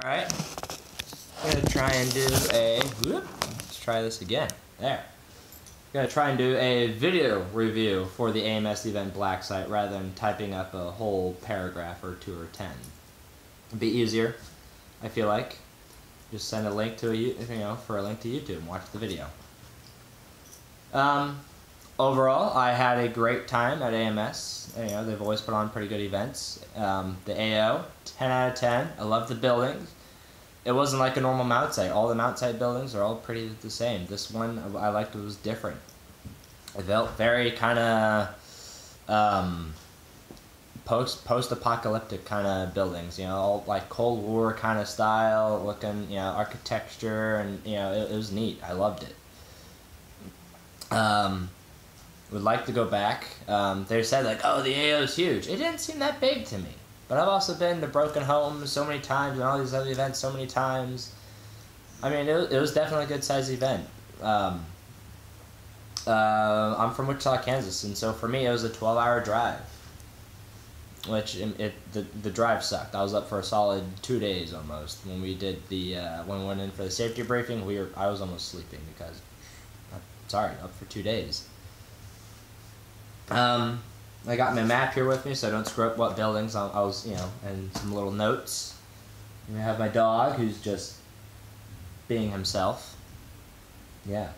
Alright, I'm gonna try and do a, let's try this again, there. I'm gonna try and do a video review for the AMS event Blacksite rather than typing up a whole paragraph or 2 or 10. It'd be easier, I feel like. Just send a link to for a link to YouTube and watch the video. Overall, I had a great time at AMS. They've always put on pretty good events. The AO, 10 out of 10. I love the buildings. It wasn't like a normal mount site. All the mount site buildings are all pretty the same. This one, I liked it was different. It felt very kind of post-apocalyptic kind of buildings. All like Cold War kind of style looking, architecture, and it was neat. I loved it. Would like to go back. They said like, oh, the AO is huge. It didn't seem that big to me. But I've also been to Broken Homes so many times and all these other events so many times. I mean, it was definitely a good sized event. I'm from Wichita, Kansas, and so for me it was a 12-hour drive. Which the drive sucked. I was up for a solid 2 days almost when we did the when we went in for the safety briefing. I was almost sleeping because up for 2 days. I got my map here with me so I don't screw up what buildings I was, and some little notes. And I have my dog who's just being himself. Yeah.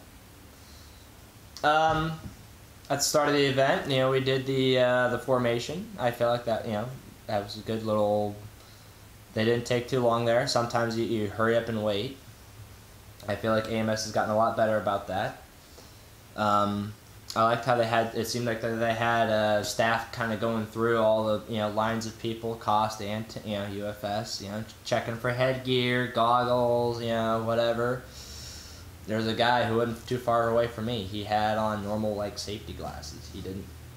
At the start of the event, we did the formation. I feel like that, that was a good little. They didn't take too long there. Sometimes you hurry up and wait. I feel like AMS has gotten a lot better about that. I liked how it seemed like they had staff kind of going through all the, lines of people, cost and, UFS, checking for headgear, goggles, whatever. There's a guy who wasn't too far away from me. He had on normal, safety glasses.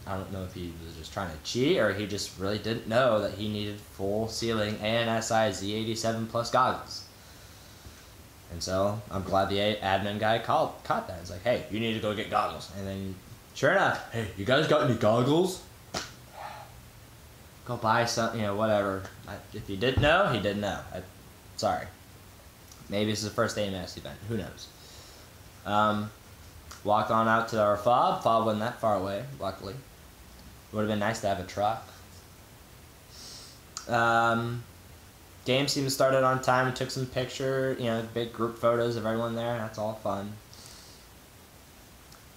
I don't know if he was just trying to cheat or he just really didn't know that he needed full ceiling ANSI Z87 plus goggles. And so I'm glad the admin guy caught that. It's like, hey, you need to go get goggles. And then, sure enough, hey, you guys got any goggles? Go buy some, whatever. If he didn't know, he didn't know. Sorry. Maybe this is the first AMS event. Who knows? Walked on out to our fob. Fob wasn't that far away, luckily. Would have been nice to have a truck. Game seemed to start on time. We took some picture, big group photos of everyone there. That's all fun.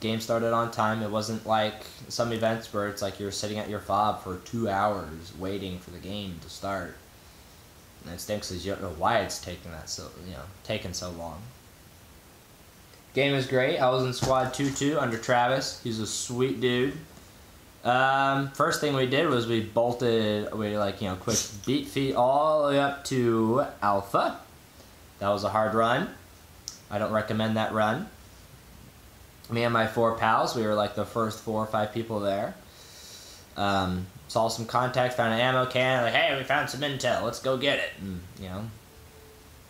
Game started on time. It wasn't like some events where it's like you're sitting at your fob for 2 hours waiting for the game to start. And it stinks because you don't know why it's taking so long. Game was great. I was in squad 2-2 under Travis. He's a sweet dude. First thing we did was we bolted, quick beat feet all the way up to Alpha. That was a hard run. I don't recommend that run. Me and my 4 pals, we were like the first 4 or 5 people there. Saw some contacts, found an ammo can, like, hey, we found some intel, let's go get it. And,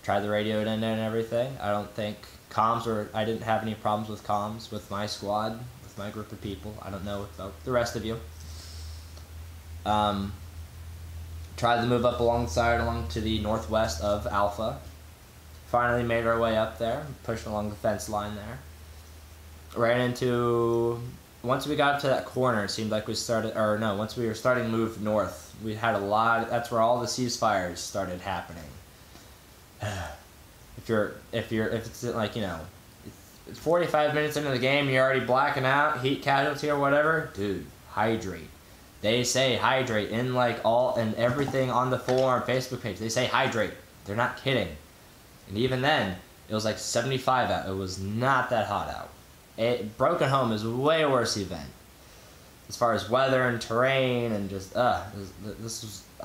tried the radio in there and everything. I don't think I didn't have any problems with comms with my squad. My group of people. I don't know about the rest of you. Tried to move up along to the northwest of Alpha. Finally made our way up there, pushed along the fence line there. Ran into, once we got to that corner, it seemed like once we were starting to move north, we had that's where all the ceasefires started happening. If it's like, it's 45 minutes into the game, you're already blacking out, heat casualty or whatever. Dude, hydrate. They say hydrate in and everything on the forum Facebook page. They say hydrate. They're not kidding. And even then, it was like 75 out. It was not that hot out. Broken Home is a way worse event. As far as weather and terrain and just, I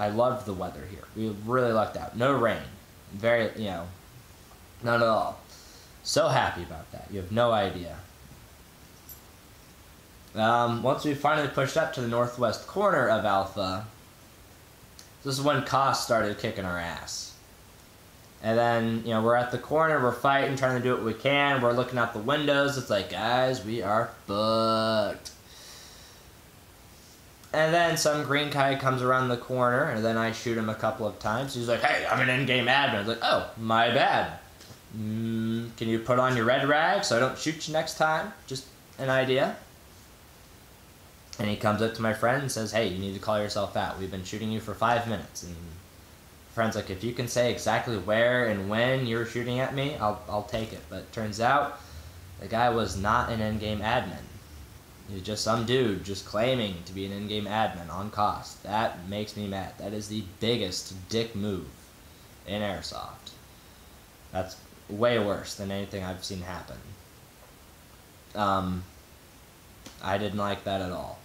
loved the weather here. We really lucked out. No rain. Very, not at all. So happy about that. You have no idea. Once we finally pushed up to the northwest corner of Alpha, this is when cost started kicking our ass. And then, we're at the corner, we're fighting, trying to do what we can, we're looking out the windows, it's like, guys, we are fucked. And then some green guy comes around the corner, and then I shoot him a couple of times. He's like, hey, I'm an in-game admin. I was like, oh, my bad. Can you put on your red rag so I don't shoot you next time? Just an idea. And he comes up to my friend and says, hey, you need to call yourself out. We've been shooting you for 5 minutes. And my friend's like, if you can say exactly where and when you're shooting at me, I'll take it. But it turns out the guy was not an in-game admin. He was just some dude just claiming to be an in-game admin on cost. That makes me mad. That is the biggest dick move in Airsoft. That's way worse than anything I've seen happen. I didn't like that at all.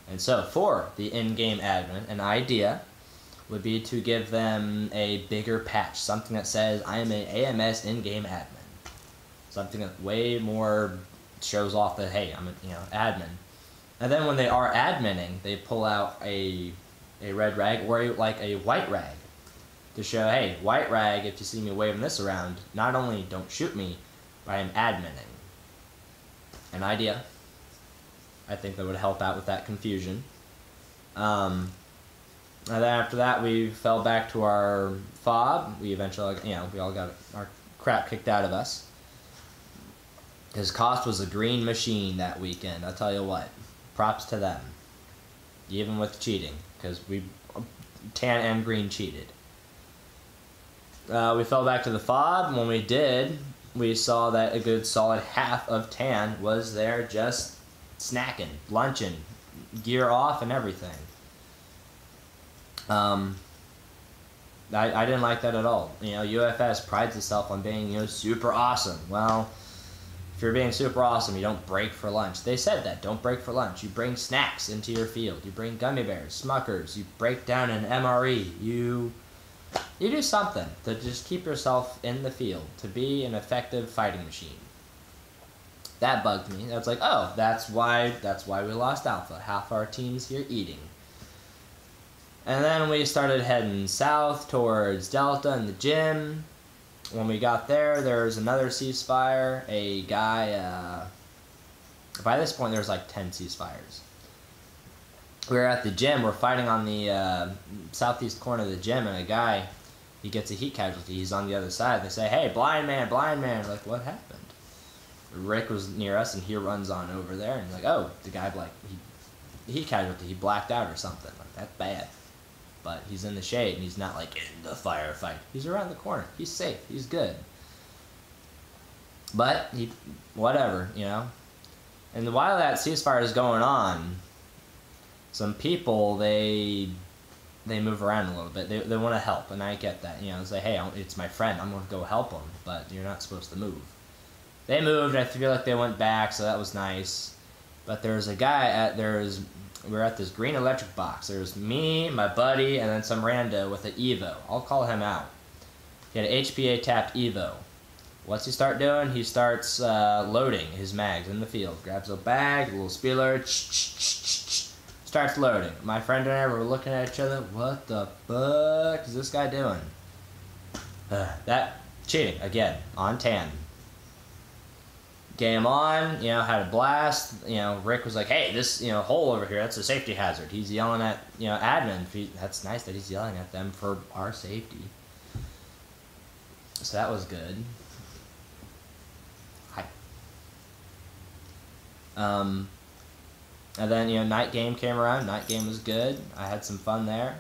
And so for the in-game admin, an idea would be to give them a bigger patch. Something that says, I am an AMS in-game admin. Something that way more shows off that, hey, I'm a admin. And then when they are adminning, they pull out a red rag or like a white rag to show, hey, white rag, if you see me waving this around, not only don't shoot me, but I am adminning. An idea. I think that would help out with that confusion. And then after that, we fell back to our fob. We eventually, we all got our crap kicked out of us. Because Cost was a green machine that weekend. I'll tell you what. Props to them. Even with cheating. Because we, tan and green cheated. We fell back to the fob. When we did, we saw that a good solid half of tan was there just snacking, lunching, gear off and everything. I didn't like that at all. UFS prides itself on being, super awesome. Well, if you're being super awesome, you don't break for lunch. They said that, don't break for lunch. You bring snacks into your field. You bring gummy bears, Smuckers. You break down an MRE. You do something to just keep yourself in the field, to be an effective fighting machine. That bugged me. That's like, oh, that's why we lost Alpha. Half our team's here eating. And then we started heading south towards Delta and the gym. When we got there, there was another ceasefire. A guy, by this point there was like 10 ceasefires. We were at the gym, we're fighting on the southeast corner of the gym, and a guy, he gets a heat casualty. He's on the other side. They say, hey, blind man, blind man. We're like, what happened? Rick was near us, and he runs on over there, and he's like, oh, the guy, heat casualty, he blacked out or something. Like, that's bad. But he's in the shade, and he's not, like, in the firefight. He's around the corner. He's safe. He's good. But, whatever, And while that ceasefire is going on, some people, they move around a little bit. They want to help, and I get that. Say, hey, it's my friend. I'm going to go help him, but you're not supposed to move. They moved, I feel like they went back, so that was nice. But there's a guy we were at this green electric box. There's me, my buddy, and then some rando with an Evo. I'll call him out. He had an HPA tapped Evo. What's he start doing? He starts loading his mags in the field. Grabs a bag, a little spieler, starts loading. My friend and I were looking at each other. What the fuck is this guy doing? That cheating again on tan. Game on, had a blast. Rick was like, hey, this, hole over here, that's a safety hazard. He's yelling at, admin. That's nice that he's yelling at them for our safety. So that was good. Hi. And then, night game came around. Night game was good. I had some fun there.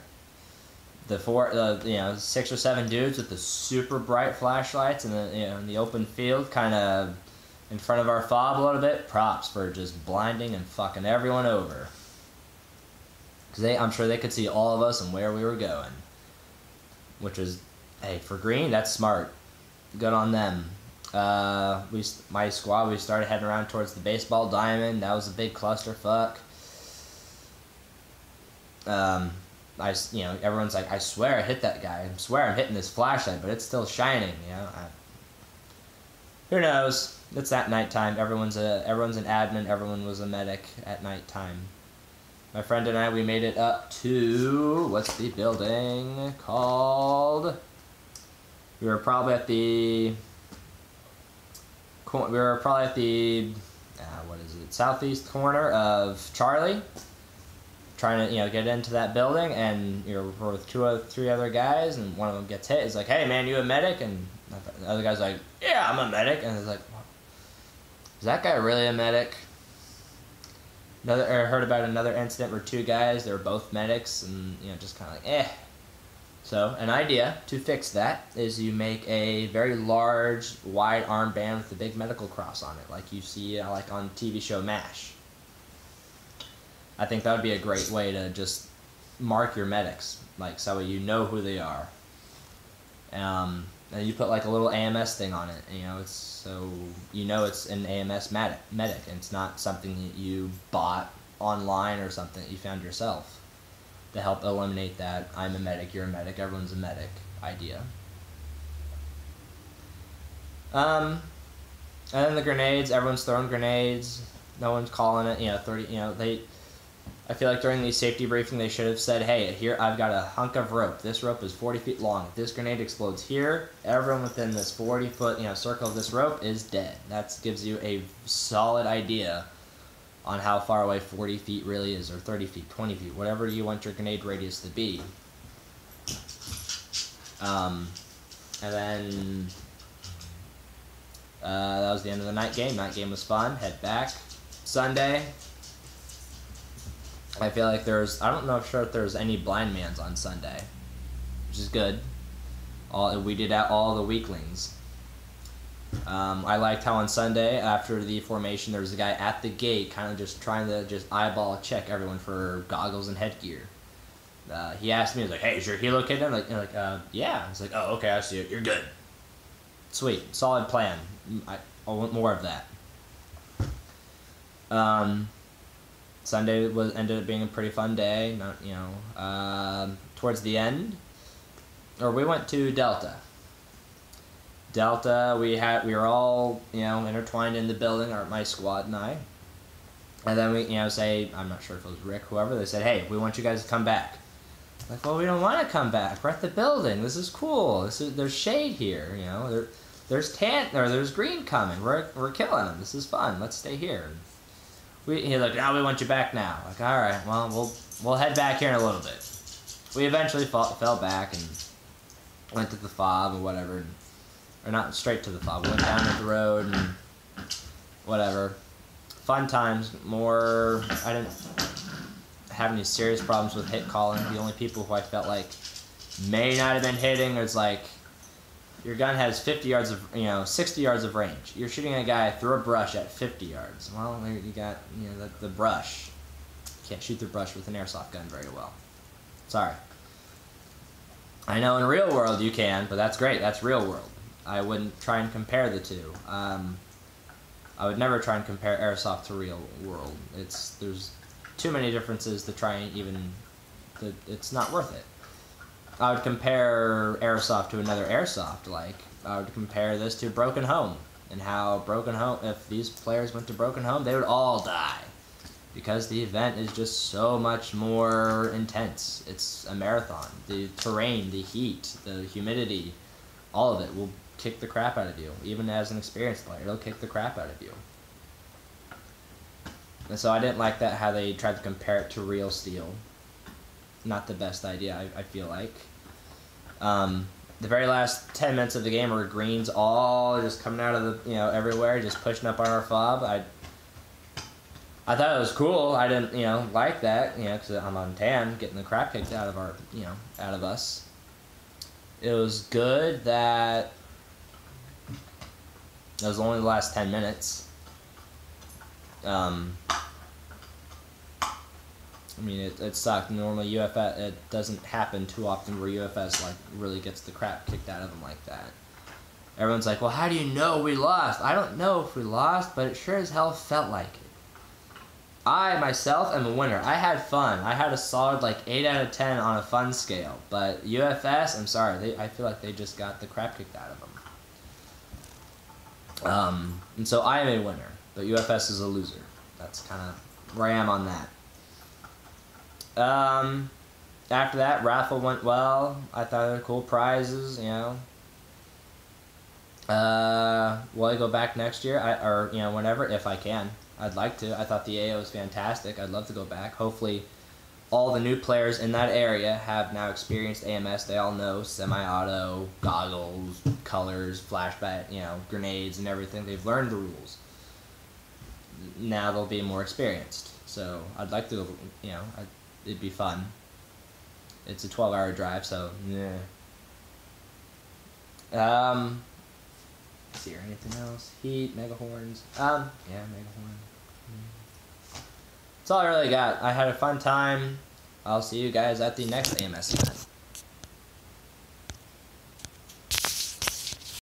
The 6 or 7 dudes with the super bright flashlights in the open field, kind of in front of our fob a little bit. Props for just blinding and fucking everyone over. Because I'm sure they could see all of us and where we were going. Which was, hey, for green, that's smart. Good on them. My squad, we started heading around towards the baseball diamond. That was a big clusterfuck. Everyone's like, I swear I hit that guy. I swear I'm hitting this flashlight, but it's still shining. Who knows? It's that nighttime. Everyone's an admin. Everyone was a medic at nighttime. My friend and I, we made it up to, what's the building called? We were probably at the southeast corner of Charlie. trying to, get into that building, and you're with three other guys, and one of them gets hit. It's like, hey man, you a medic? And the other guy's like, yeah, I'm a medic. And it's like, is that guy really a medic? I heard about another incident where two guys, they were both medics, and just kind of like, eh. So an idea to fix that is you make a very large, wide armband with a big medical cross on it, like you see like on TV show MASH. I think that would be a great way to just mark your medics, like so you know who they are. And you put like a little AMS thing on it, it's so it's an AMS medic, and it's not something that you bought online or something that you found yourself, to help eliminate that I'm a medic, you're a medic, everyone's a medic idea. And then the grenades, everyone's throwing grenades, no one's calling it, 30, I feel like during these safety briefing they should have said, hey, here I've got a hunk of rope. This rope is 40 feet long. If this grenade explodes here, everyone within this 40-foot circle of this rope is dead. That gives you a solid idea on how far away 40 feet really is, or 30 feet, 20 feet, whatever you want your grenade radius to be. And then that was the end of the night game. Night game was fun. Head back. Sunday, I feel like I don't know if there's any blind mans on Sunday, which is good. We did out all the weaklings. I liked how on Sunday, after the formation, there was a guy at the gate kind of just trying to eyeball check everyone for goggles and headgear. He asked me, he was like, hey, is your helo kit in? Yeah. I was like, oh, okay, I see it. You're good. Sweet. Solid plan. I want more of that. Sunday ended up being a pretty fun day. Towards the end, we went to Delta. We were all intertwined in the building, my squad and I. And then we say, I'm not sure if it was Rick, whoever, they said, hey, we want you guys to come back. Like, well, we don't want to come back. We're at the building. This is cool. There's shade here. There's green coming. We're killing them. This is fun. Let's stay here. He's like, we want you back now. Like, all right, well, we'll head back here in a little bit. We eventually fell back and went to the fob or whatever, or not straight to the fob. We went down the road and whatever. Fun times. I didn't have any serious problems with hit calling. The only people who I felt like may not have been hitting is like, your gun has 60 yards of range. You're shooting a guy through a brush at 50 yards. Well, there you got, the brush. You can't shoot the brush with an airsoft gun very well. Sorry. I know in real world you can, but that's great. That's real world. I wouldn't try and compare the two. I would never try and compare airsoft to real world. There's too many differences to try and it's not worth it. I would compare airsoft to another airsoft. Like, I would compare this to Broken Home, and how Broken Home, if these players went to Broken Home, they would all die, because the event is just so much more intense. It's a marathon. The terrain, the heat, the humidity, all of it will kick the crap out of you. Even as an experienced player, it'll kick the crap out of you. And so I didn't like that, how they tried to compare it to real steel. Not the best idea, I feel like. The very last 10 minutes of the game were greens all just coming out of the, everywhere, just pushing up on our fob. I thought it was cool. I didn't, like that, because I'm on tan, getting the crap kicked out of out of us. It was good that it was only the last 10 minutes. It sucked. Normally UFS, it doesn't happen too often where UFS really gets the crap kicked out of them like that. Everyone's like, well, how do you know we lost? I don't know if we lost, but it sure as hell felt like it. I myself am a winner. I had fun. I had a solid 8 out of 10 on a fun scale. But UFS, I'm sorry, I feel like they just got the crap kicked out of them. And so I am a winner, but UFS is a loser. That's kind of where I am on that. After that, raffle went well. I thought they were cool prizes, Will I go back next year? Whenever, if I can. I'd like to. I thought the AO was fantastic. I'd love to go back. Hopefully all the new players in that area have now experienced AMS. They all know semi-auto, goggles, colors, flashback, grenades and everything. They've learned the rules. Now they'll be more experienced. So I'd like to, it'd be fun. It's a 12-hour drive, so yeah. Let's see, or anything else? Heat, Mega Horns. Yeah, Mega Horn. That's all I really got. I had a fun time. I'll see you guys at the next AMS event.